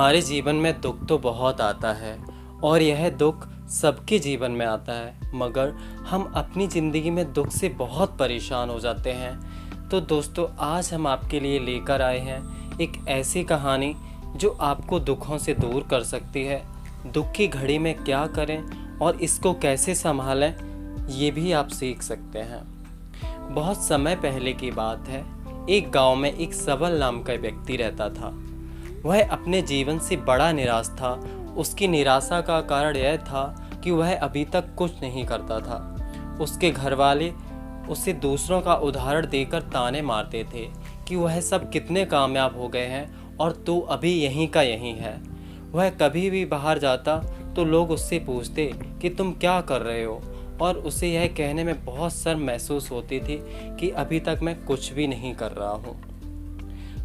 हमारे जीवन में दुख तो बहुत आता है और यह दुख सबके जीवन में आता है, मगर हम अपनी ज़िंदगी में दुख से बहुत परेशान हो जाते हैं। तो दोस्तों, आज हम आपके लिए लेकर आए हैं एक ऐसी कहानी जो आपको दुखों से दूर कर सकती है। दुख की घड़ी में क्या करें और इसको कैसे संभालें, ये भी आप सीख सकते हैं। बहुत समय पहले की बात है। एक गांव में एक सबल नाम का व्यक्ति रहता था। वह अपने जीवन से बड़ा निराश था। उसकी निराशा का कारण यह था कि वह अभी तक कुछ नहीं करता था। उसके घर वाले उसे दूसरों का उदाहरण देकर ताने मारते थे कि वह सब कितने कामयाब हो गए हैं और तू अभी यहीं का यहीं है। वह कभी भी बाहर जाता तो लोग उससे पूछते कि तुम क्या कर रहे हो, और उसे यह कहने में बहुत शर्म महसूस होती थी कि अभी तक मैं कुछ भी नहीं कर रहा हूँ,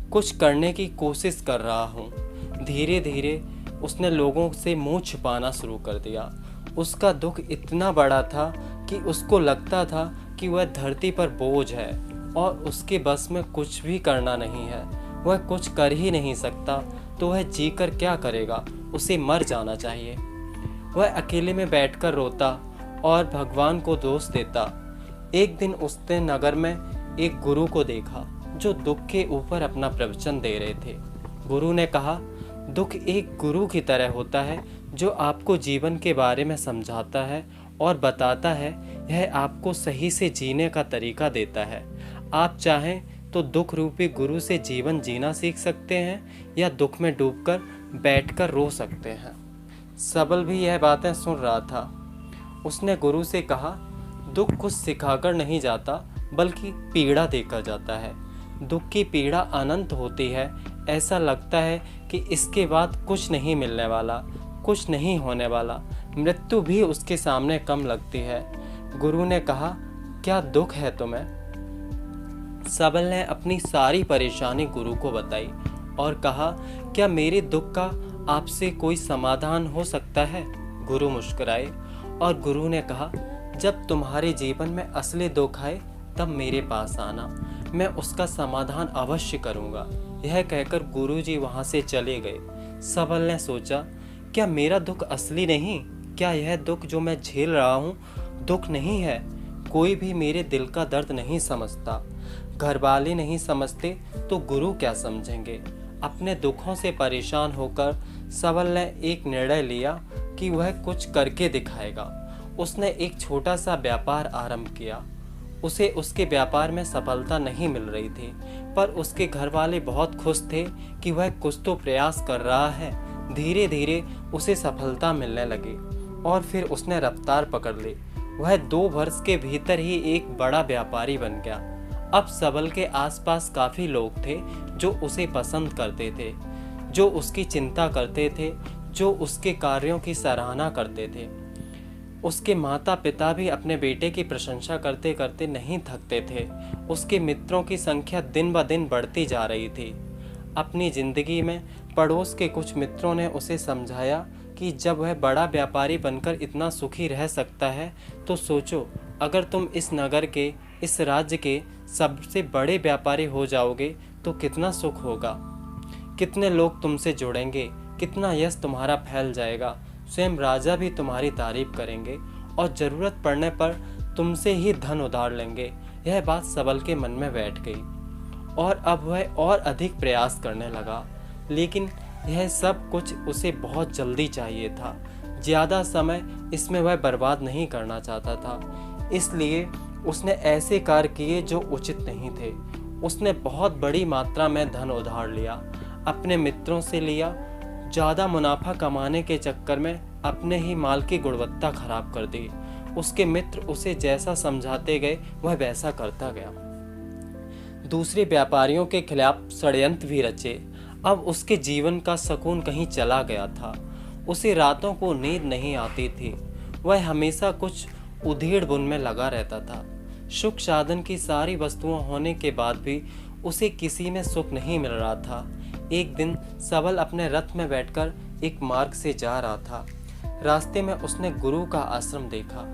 कुछ करने की कोशिश कर रहा हूँ। धीरे धीरे उसने लोगों से मुंह छुपाना शुरू कर दिया। उसका दुख इतना बड़ा था कि उसको लगता था कि वह धरती पर बोझ है और उसके बस में कुछ भी करना नहीं है। वह कुछ कर ही नहीं सकता, तो वह जीकर क्या करेगा, उसे मर जाना चाहिए। वह अकेले में बैठकर रोता और भगवान को दोष देता। एक दिन उसने नगर में एक गुरु को देखा जो दुख के ऊपर अपना प्रवचन दे रहे थे। गुरु ने कहा, दुख एक गुरु की तरह होता है जो आपको जीवन के बारे में समझाता है और बताता है। यह आपको सही से जीने का तरीका देता है। आप चाहें तो दुख रूपी गुरु से जीवन जीना सीख सकते हैं या दुख में डूबकर बैठकर रो सकते हैं। सबल भी यह बातें सुन रहा था। उसने गुरु से कहा, दुख कुछ सिखाकर नहीं जाता बल्कि पीड़ा देकर जाता है। दुख की पीड़ा अनंत होती है। ऐसा लगता है कि इसके बाद कुछ नहीं मिलने वाला, कुछ नहीं होने वाला। मृत्यु भी उसके सामने कम लगती है। गुरु ने कहा, क्या दुख है तुम्हें? सबल ने अपनी सारी परेशानी गुरु को बताई और कहा, क्या मेरे दुख का आपसे कोई समाधान हो सकता है? गुरु मुस्कुराए और गुरु ने कहा, जब तुम्हारे जीवन में असली दुख आए तब मेरे पास आना, मैं उसका समाधान अवश्य करूंगा। यह कहकर गुरुजी वहां से चले गए। सबल ने सोचा, क्या मेरा दुख असली नहीं? क्या यह दुख जो मैं झेल रहा हूँ दुख नहीं है? कोई भी मेरे दिल का दर्द नहीं समझता। घर वाले नहीं समझते तो गुरु क्या समझेंगे? अपने दुखों से परेशान होकर सबल ने एक निर्णय लिया कि वह कुछ करके दिखाएगा। उसने एक छोटा सा व्यापार आरंभ किया। उसे उसके व्यापार में सफलता नहीं मिल रही थी, पर उसके घर वाले बहुत खुश थे कि वह कुछ तो प्रयास कर रहा है। धीरे धीरे उसे सफलता मिलने लगी और फिर उसने रफ्तार पकड़ ली। वह 2 वर्ष के भीतर ही एक बड़ा व्यापारी बन गया। अब सबल के आसपास काफ़ी लोग थे जो उसे पसंद करते थे, जो उसकी चिंता करते थे, जो उसके कार्यों की सराहना करते थे। उसके माता पिता भी अपने बेटे की प्रशंसा करते करते नहीं थकते थे। उसके मित्रों की संख्या दिन ब दिन बढ़ती जा रही थी। अपनी ज़िंदगी में पड़ोस के कुछ मित्रों ने उसे समझाया कि जब वह बड़ा व्यापारी बनकर इतना सुखी रह सकता है तो सोचो, अगर तुम इस नगर के, इस राज्य के सबसे बड़े व्यापारी हो जाओगे तो कितना सुख होगा, कितने लोग तुमसे जुड़ेंगे, कितना यश तुम्हारा फैल जाएगा। स्वयं राजा भी तुम्हारी तारीफ करेंगे और ज़रूरत पड़ने पर तुमसे ही धन उधार लेंगे। यह बात सबल के मन में बैठ गई और अब वह और अधिक प्रयास करने लगा। लेकिन यह सब कुछ उसे बहुत जल्दी चाहिए था। ज़्यादा समय इसमें वह बर्बाद नहीं करना चाहता था। इसलिए उसने ऐसे कार्य किए जो उचित नहीं थे। उसने बहुत बड़ी मात्रा में धन उधार लिया, अपने मित्रों से लिया। ज़्यादा मुनाफा कमाने के चक्कर में अपने ही माल की गुणवत्ता खराब कर दी। उसके मित्र उसे जैसा समझाते गए वह वैसा करता गया। दूसरे व्यापारियों के खिलाफ षड्यंत्र भी रचे। अब उसके जीवन का सुकून कहीं चला गया था। उसे रातों को नींद नहीं आती थी। वह हमेशा कुछ उधेड़ बुन में लगा रहता था। सुख साधन की सारी वस्तुएं होने के बाद भी उसे किसी में सुख नहीं मिल रहा था। एक दिन सबल अपने रथ में बैठकर एक मार्ग से जा रहा था। रास्ते में उसने गुरु का आश्रम देखा।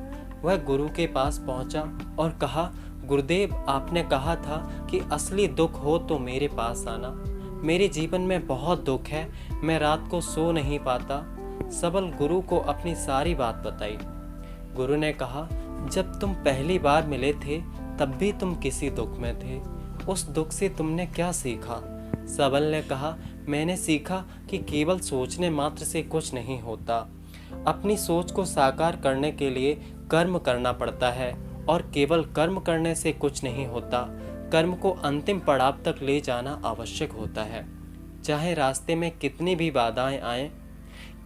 वह गुरु के पास पहुंचा और कहा, गुरुदेव, आपने कहा था कि असली दुख हो तो मेरे पास आना। मेरे जीवन में बहुत दुख है, मैं रात को सो नहीं पाता। सबल गुरु को अपनी सारी बात बताई। गुरु ने कहा, जब तुम पहली बार मिले थे तब भी तुम किसी दुख में थे। उस दुख से तुमने क्या सीखा? सबल ने कहा, मैंने सीखा कि केवल सोचने मात्र से कुछ नहीं होता। अपनी सोच को साकार करने के लिए कर्म करना पड़ता है और केवल कर्म करने से कुछ नहीं होता। कर्म को अंतिम पड़ाव तक ले जाना आवश्यक होता है। चाहे रास्ते में कितनी भी बाधाएं आएं,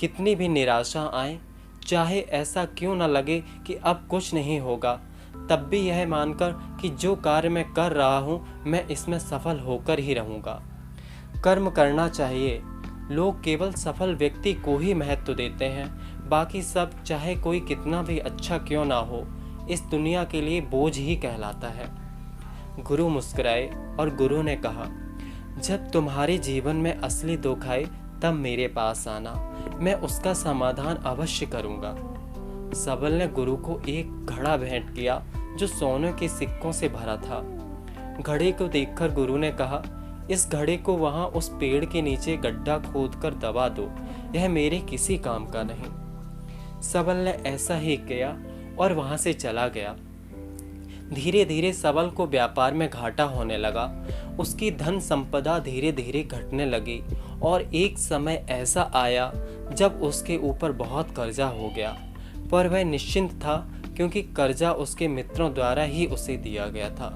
कितनी भी निराशा आए, चाहे ऐसा क्यों न लगे कि अब कुछ नहीं होगा, तब भी यह मानकर कि जो कार्य मैं कर रहा हूँ मैं इसमें सफल होकर ही रहूँगा। कर्म करना चाहिए। लोग केवल सफल व्यक्ति को ही महत्व देते हैं, बाकी सब चाहे कोई कितना भी अच्छा क्यों ना हो, इस दुनिया के लिए बोझ ही कहलाता है। गुरु मुस्कुराए और गुरु ने कहा, जब तुम्हारे जीवन में असली दुख आए तब मेरे पास आना, मैं उसका समाधान अवश्य करूंगा। सबल ने गुरु को एक घड़ा भेंट किया जो सोने के सिक्कों से भरा था। घड़े को देखकर गुरु ने कहा, इस घड़े को वहां उस पेड़ के नीचे गड्ढा खोदकर दबा दो, यह मेरे किसी काम का नहीं। सबल ने ऐसा ही किया और वहां से चला गया। धीरे धीरे सबल को व्यापार में घाटा होने लगा। उसकी धन संपदा धीरे धीरे घटने लगी और एक समय ऐसा आया जब उसके ऊपर बहुत कर्जा हो गया, पर वह निश्चिंत था क्योंकि कर्जा उसके मित्रों द्वारा ही उसे दिया गया था।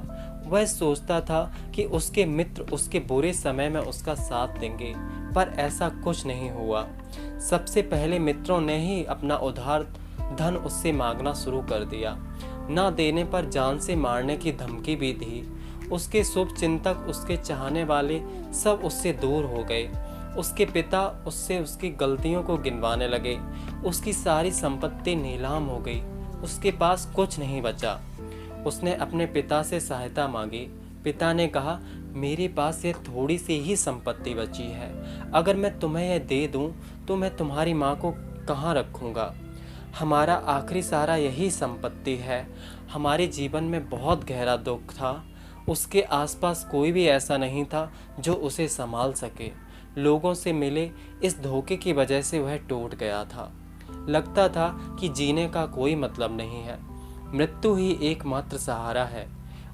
वह सोचता था कि उसके मित्र उसके बुरे समय में उसका साथ देंगे, पर ऐसा कुछ नहीं हुआ। सबसे पहले मित्रों ने ही अपना उधार धन उससे मांगना शुरू कर दिया। ना देने पर जान से मारने की धमकी भी दी। उसके शुभ चिंतक, उसके चाहने वाले सब उससे दूर हो गए। उसके पिता उससे उसकी गलतियों को गिनवाने लगे। उसकी सारी संपत्ति नीलाम हो गई। उसके पास कुछ नहीं बचा। उसने अपने पिता से सहायता मांगी। पिता ने कहा, मेरे पास ये थोड़ी सी ही संपत्ति बची है, अगर मैं तुम्हें यह दे दूं तो मैं तुम्हारी माँ को कहाँ रखूँगा। हमारा आखिरी सहारा यही संपत्ति है। हमारे जीवन में बहुत गहरा दुख था। उसके आसपास कोई भी ऐसा नहीं था जो उसे संभाल सके। लोगों से मिले इस धोखे की वजह से वह टूट गया था। लगता था कि जीने का कोई मतलब नहीं है, मृत्यु ही एकमात्र सहारा है।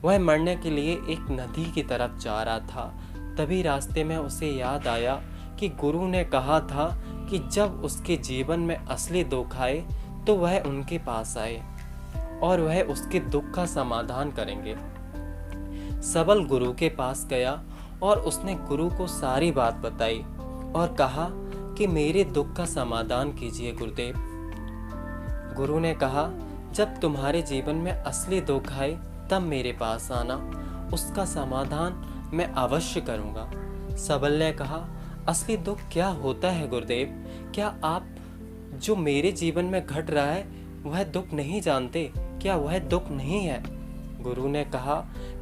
वह मरने के लिए एक नदी की तरफ जा रहा था। तभी रास्ते में उसे याद आया कि गुरु ने कहा था कि जब उसके जीवन में असली दुख आए तो वह उनके पास आए और वह उसके दुख का समाधान करेंगे। सबल गुरु के पास गया और उसने गुरु को सारी बात बताई और कहा कि मेरे दुख का समाधान कीजिए गुरुदेव। गुरु ने कहा, जब तुम्हारे जीवन में असली दुख आए तब मेरे पास आना, उसका समाधान मैं अवश्य करूंगा। सबल ने कहा, असली दुख क्या होता है गुरुदेव? क्या आप जो मेरे जीवन में घट रहा है वह दुख नहीं जानते? क्या वह दुख नहीं है? गुरु ने कहा,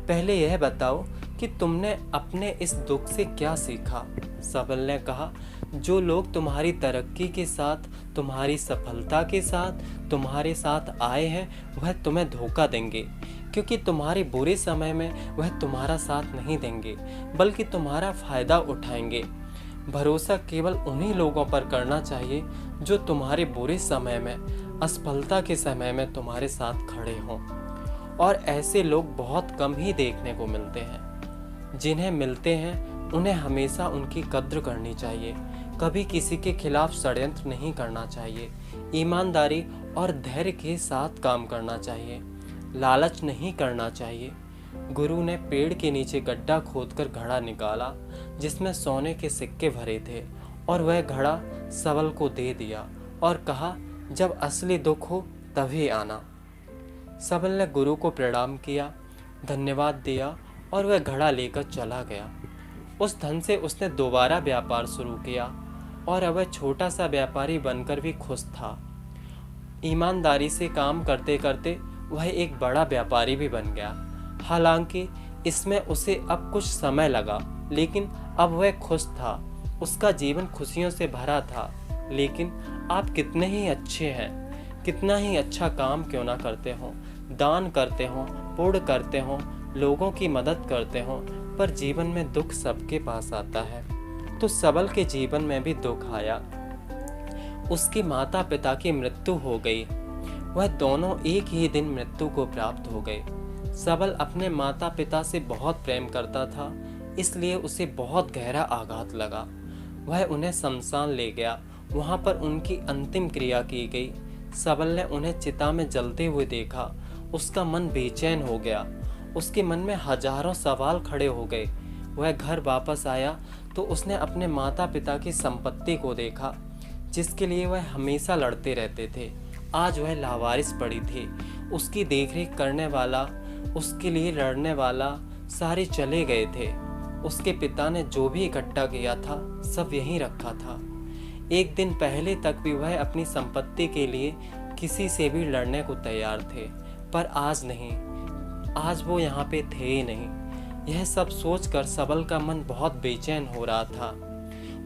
पहले यह बताओ कि तुमने अपने इस दुख से क्या सीखा? सबल ने कहा, जो लोग तुम्हारी तरक्की के साथ, तुम्हारी सफलता के साथ, तुम्हारे साथ आए हैं वह तुम्हें धोखा देंगे, क्योंकि तुम्हारे बुरे समय में वह तुम्हारा साथ नहीं देंगे बल्कि तुम्हारा फायदा उठाएंगे। भरोसा केवल उन्हीं लोगों पर करना चाहिए जो तुम्हारे बुरे समय में, असफलता के समय में तुम्हारे साथ खड़े हों। और ऐसे लोग बहुत कम ही देखने को मिलते हैं। जिन्हें मिलते हैं उन्हें हमेशा उनकी कद्र करनी चाहिए। कभी किसी के खिलाफ षड्यंत्र नहीं करना चाहिए। ईमानदारी और धैर्य के साथ काम करना चाहिए। लालच नहीं करना चाहिए। गुरु ने पेड़ के नीचे गड्ढा खोदकर घड़ा निकाला जिसमें सोने के सिक्के भरे थे और वह घड़ा सबल को दे दिया और कहा, जब असली दुख हो तभी आना। सबल ने गुरु को प्रणाम किया, धन्यवाद दिया और वह घड़ा लेकर चला गया। उस धन से उसने दोबारा व्यापार शुरू किया और अब वह छोटा सा व्यापारी बनकर भी खुश था। ईमानदारी से काम करते करते वह एक बड़ा व्यापारी भी बन गया। हालांकि इसमें उसे अब कुछ समय लगा, लेकिन अब वह खुश था। उसका जीवन खुशियों से भरा था। लेकिन आप कितने ही अच्छे हैं, कितना ही अच्छा काम क्यों ना करते हों, दान करते हों, पुण्य करते हों, लोगों की मदद करते हों, पर जीवन में दुख सबके पास आता है। तो सबल के जीवन में भी दुख आया। उसके माता पिता की मृत्यु हो गई। वह दोनों एक ही दिन मृत्यु को प्राप्त हो गए। सबल अपने माता पिता से बहुत प्रेम करता था, इसलिए उसे बहुत गहरा आघात लगा। वह उन्हें शमशान ले गया। वहां पर उनकी अंतिम क्रिया की गई। सबल ने उन्हें चिता में जलते हुए देखा। उसका मन बेचैन हो गया। उसके मन में हजारों सवाल खड़े हो गए। वह घर वापस आया तो उसने अपने माता पिता की संपत्ति को देखा, जिसके लिए वह हमेशा लड़ते रहते थे। आज वह लावारिस पड़ी थी। उसकी देखरेख करने वाला, उसके लिए लड़ने वाला सारे चले गए थे। उसके पिता ने जो भी इकट्ठा किया था सब यहीं रखा था। एक दिन पहले तक भी वह अपनी संपत्ति के लिए किसी से भी लड़ने को तैयार थे, पर आज नहीं। आज वो यहाँ पे थे ही नहीं। यह सब सोचकर सबल का मन बहुत बेचैन हो रहा था।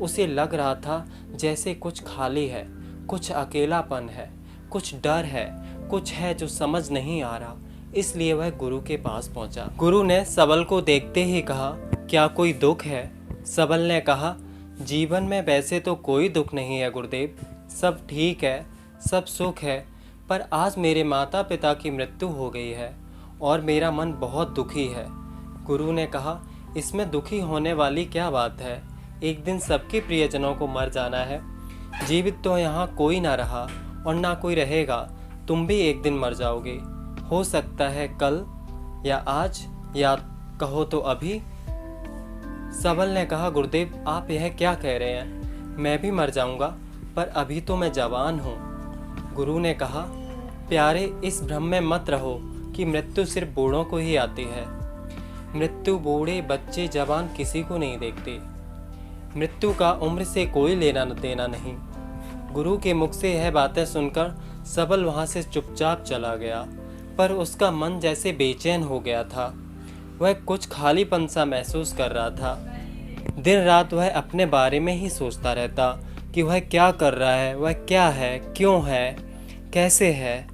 उसे लग रहा था जैसे कुछ खाली है, कुछ अकेलापन है, कुछ डर है, कुछ है जो समझ नहीं आ रहा। इसलिए वह गुरु के पास पहुंचा। गुरु ने सबल को देखते ही कहा, क्या कोई दुख है? सबल ने कहा, जीवन में वैसे तो कोई दुख नहीं है गुरुदेव, सब ठीक है, सब सुख है, पर आज मेरे माता पिता की मृत्यु हो गई है और मेरा मन बहुत दुखी है। गुरु ने कहा, इसमें दुखी होने वाली क्या बात है? एक दिन सबके प्रियजनों को मर जाना है। जीवित तो यहाँ कोई ना रहा और ना कोई रहेगा। तुम भी एक दिन मर जाओगे। हो सकता है कल या आज, या कहो तो अभी। सबल ने कहा, गुरुदेव आप यह क्या कह रहे हैं? मैं भी मर जाऊंगा, पर अभी तो मैं जवान हूँ। गुरु ने कहा, प्यारे इस भ्रम में मत रहो कि मृत्यु सिर्फ बूढ़ों को ही आती है। मृत्यु बूढ़े, बच्चे, जवान किसी को नहीं देखती। मृत्यु का उम्र से कोई लेना देना नहीं। गुरु के मुख से यह बातें सुनकर सबल वहां से चुपचाप चला गया, पर उसका मन जैसे बेचैन हो गया था। वह कुछ खालीपन सा महसूस कर रहा था। दिन रात वह अपने बारे में ही सोचता रहता कि वह क्या कर रहा है, वह क्या है, क्यों है, कैसे है,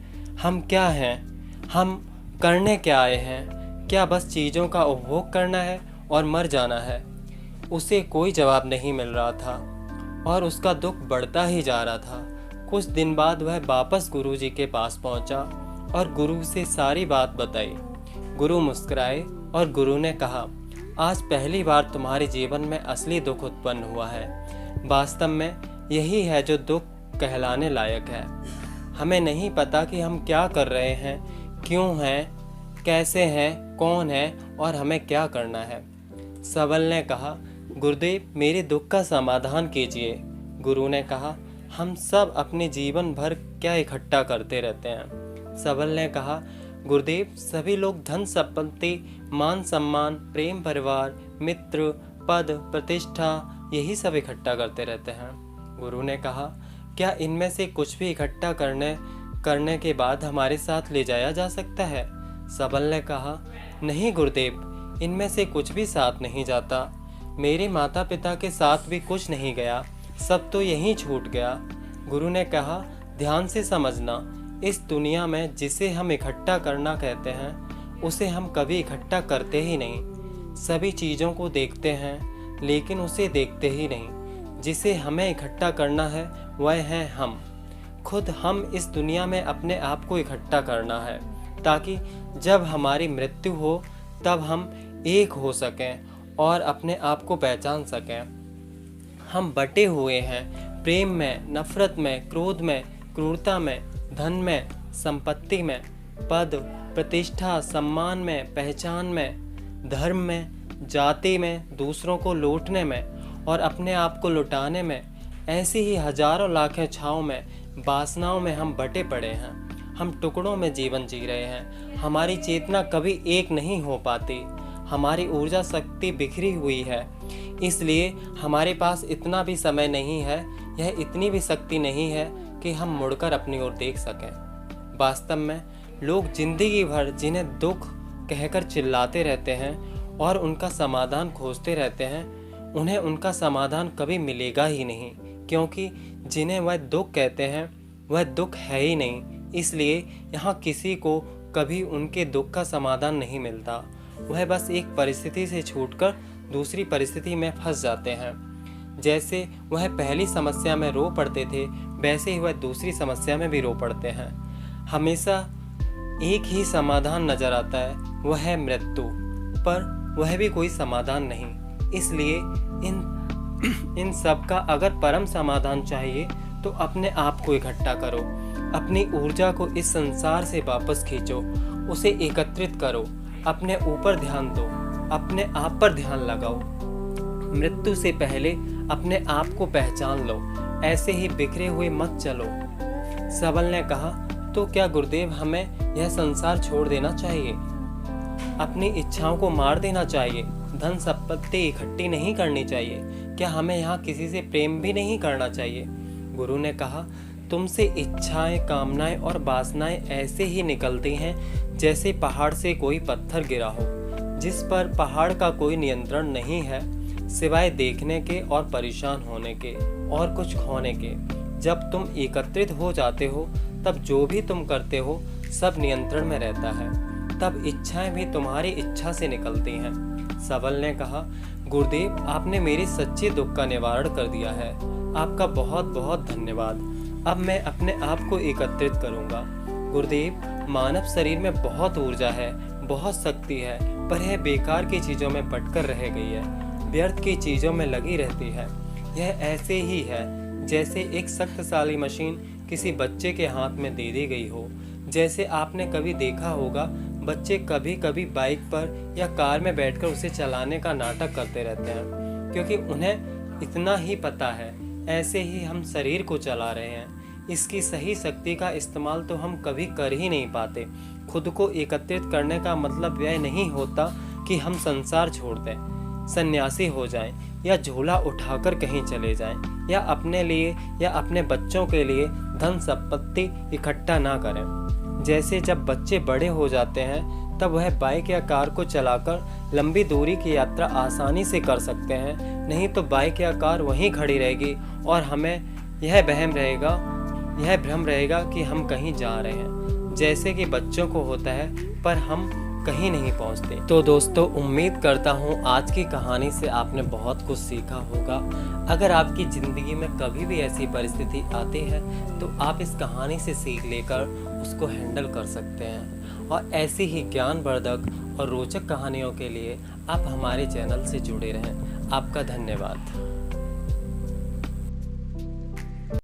हम क्या हैं, हम करने क्या आए हैं, क्या बस चीज़ों का उपभोग करना है और मर जाना है। उसे कोई जवाब नहीं मिल रहा था और उसका दुख बढ़ता ही जा रहा था। कुछ दिन बाद वह वापस गुरुजी के पास पहुंचा और गुरु से सारी बात बताई। गुरु मुस्कुराए और गुरु ने कहा, आज पहली बार तुम्हारे जीवन में असली दुख उत्पन्न हुआ है। वास्तव में यही है जो दुख कहलाने लायक है। हमें नहीं पता कि हम क्या कर रहे हैं, क्यों हैं, कैसे हैं, कौन है और हमें क्या करना है। सबल ने कहा, गुरुदेव मेरे दुख का समाधान कीजिए। गुरु ने कहा, हम सब अपने जीवन भर क्या इकट्ठा करते रहते हैं। सबल ने कहा, गुरुदेव सभी लोग धन संपत्ति, मान सम्मान, प्रेम, परिवार, मित्र, पद, प्रतिष्ठा यही सब इकट्ठा करते रहते हैं। गुरु ने कहा, क्या इनमें से कुछ भी इकट्ठा करने के बाद हमारे साथ ले जाया जा सकता है? सबल ने कहा, नहीं गुरुदेव, इनमें से कुछ भी साथ नहीं जाता। मेरे माता पिता के साथ भी कुछ नहीं गया, सब तो यहीं छूट गया। गुरु ने कहा, ध्यान से समझना, इस दुनिया में जिसे हम इकट्ठा करना कहते हैं उसे हम कभी इकट्ठा करते ही नहीं। सभी चीज़ों को देखते हैं लेकिन उसे देखते ही नहीं। जिसे हमें इकट्ठा करना है वह है हम खुद। हम इस दुनिया में अपने आप को इकट्ठा करना है ताकि जब हमारी मृत्यु हो तब हम एक हो सकें और अपने आप को पहचान सकें। हम बटे हुए हैं प्रेम में, नफरत में, क्रोध में, क्रूरता में, धन में, संपत्ति में, पद, प्रतिष्ठा, सम्मान में, पहचान में, धर्म में, जाति में, दूसरों को लूटने में और अपने आप को लुटाने में। ऐसी ही हजारों लाखें छाँव में, वासनाओं में हम बटे पड़े हैं। हम टुकड़ों में जीवन जी रहे हैं। हमारी चेतना कभी एक नहीं हो पाती। हमारी ऊर्जा शक्ति बिखरी हुई है। इसलिए हमारे पास इतना भी समय नहीं है, यह इतनी भी शक्ति नहीं है कि हम मुड़कर अपनी ओर देख सकें। वास्तव में लोग जिंदगी भर जिन्हें दुख कहकर चिल्लाते रहते हैं और उनका समाधान खोजते रहते हैं, उन्हें उनका समाधान कभी मिलेगा ही नहीं, क्योंकि जिन्हें वह दुख कहते हैं वह दुख है ही नहीं। इसलिए यहाँ किसी को कभी उनके दुख का समाधान नहीं मिलता। वह बस एक परिस्थिति से छूटकर दूसरी परिस्थिति में फंस जाते हैं। जैसे वह पहली समस्या में रो पड़ते थे, वैसे ही वह दूसरी समस्या में भी रो पड़ते हैं। हमेशा एक ही समाधान नजर आता है, वह है मृत्यु, पर वह भी कोई समाधान नहीं। इसलिए इन सब का अगर परम समाधान चाहिए तो अपने आप को इकट्ठा करो, अपनी ऊर्जा को इस संसार से वापस खींचो, उसे एकत्रित करो, अपने ऊपर ध्यान दो, अपने आप पर ध्यान लगाओ। मृत्यु से पहले अपने आप को पहचान लो, ऐसे ही बिखरे हुए मत चलो। सबल ने कहा, तो क्या गुरुदेव हमें यह संसार छोड़ देना चाहिए, अपनी इच्छाओं को मार देना चाहिए, धन संपत्ति इकट्ठी नहीं करनी चाहिए, क्या हमें यहाँ किसी से प्रेम भी नहीं करना चाहिए? गुरु ने कहा, तुमसे इच्छाएं, कामनाएं और वासनाएं ऐसे ही निकलती हैं जैसे पहाड़ से कोई पत्थर गिरा हो, जिस पर पहाड़ का कोई नियंत्रण नहीं है सिवाय देखने के और परेशान होने के और कुछ खोने के। जब तुम एकत्रित हो जाते हो तब जो भी तुम करते हो सब नियंत्रण में रहता है, तब इच्छाएं भी तुम्हारी इच्छा से निकलती हैं। सबल ने कहा, गुरुदेव आपने मेरे सच्चे दुख का निवारण कर दिया है, आपका बहुत बहुत धन्यवाद। अब मैं अपने आप को एकत्रित करूंगा। गुरुदेव, मानव शरीर में बहुत ऊर्जा है, बहुत शक्ति है, पर यह बेकार की चीज़ों में पटकर रह गई है, व्यर्थ की चीज़ों में लगी रहती है। यह ऐसे ही है जैसे एक शक्तिशाली मशीन किसी बच्चे के हाथ में दे दी गई हो। जैसे आपने कभी देखा होगा, बच्चे कभी कभी बाइक पर या कार में बैठकर उसे चलाने का नाटक करते रहते हैं, क्योंकि उन्हें इतना ही पता है। ऐसे ही हम शरीर को चला रहे हैं, इसकी सही शक्ति का इस्तेमाल तो हम कभी कर ही नहीं पाते। खुद को एकत्रित करने का मतलब यह नहीं होता कि हम संसार छोड़ दें, सन्यासी हो जाएं, या झोला उठाकर कहीं चले जाएं, या अपने लिए या अपने बच्चों के लिए धन संपत्ति इकट्ठा ना करें। जैसे जब बच्चे बड़े हो जाते हैं तब वह बाइक या कार को चलाकर लंबी दूरी की यात्रा आसानी से कर सकते हैं, नहीं तो बाइक या कार वहीं खड़ी रहेगी और हमें यह भ्रम रहेगा कि हम कहीं जा रहे हैं, जैसे कि बच्चों को होता है, पर हम कहीं नहीं पहुंचते। तो दोस्तों, उम्मीद करता हूं आज की कहानी से आपने बहुत कुछ सीखा होगा। अगर आपकी ज़िंदगी में कभी भी ऐसी परिस्थिति आती है तो आप इस कहानी से सीख लेकर उसको हैंडल कर सकते हैं। और ऐसी ही ज्ञानवर्धक और रोचक कहानियों के लिए आप हमारे चैनल से जुड़े रहें। आपका धन्यवाद।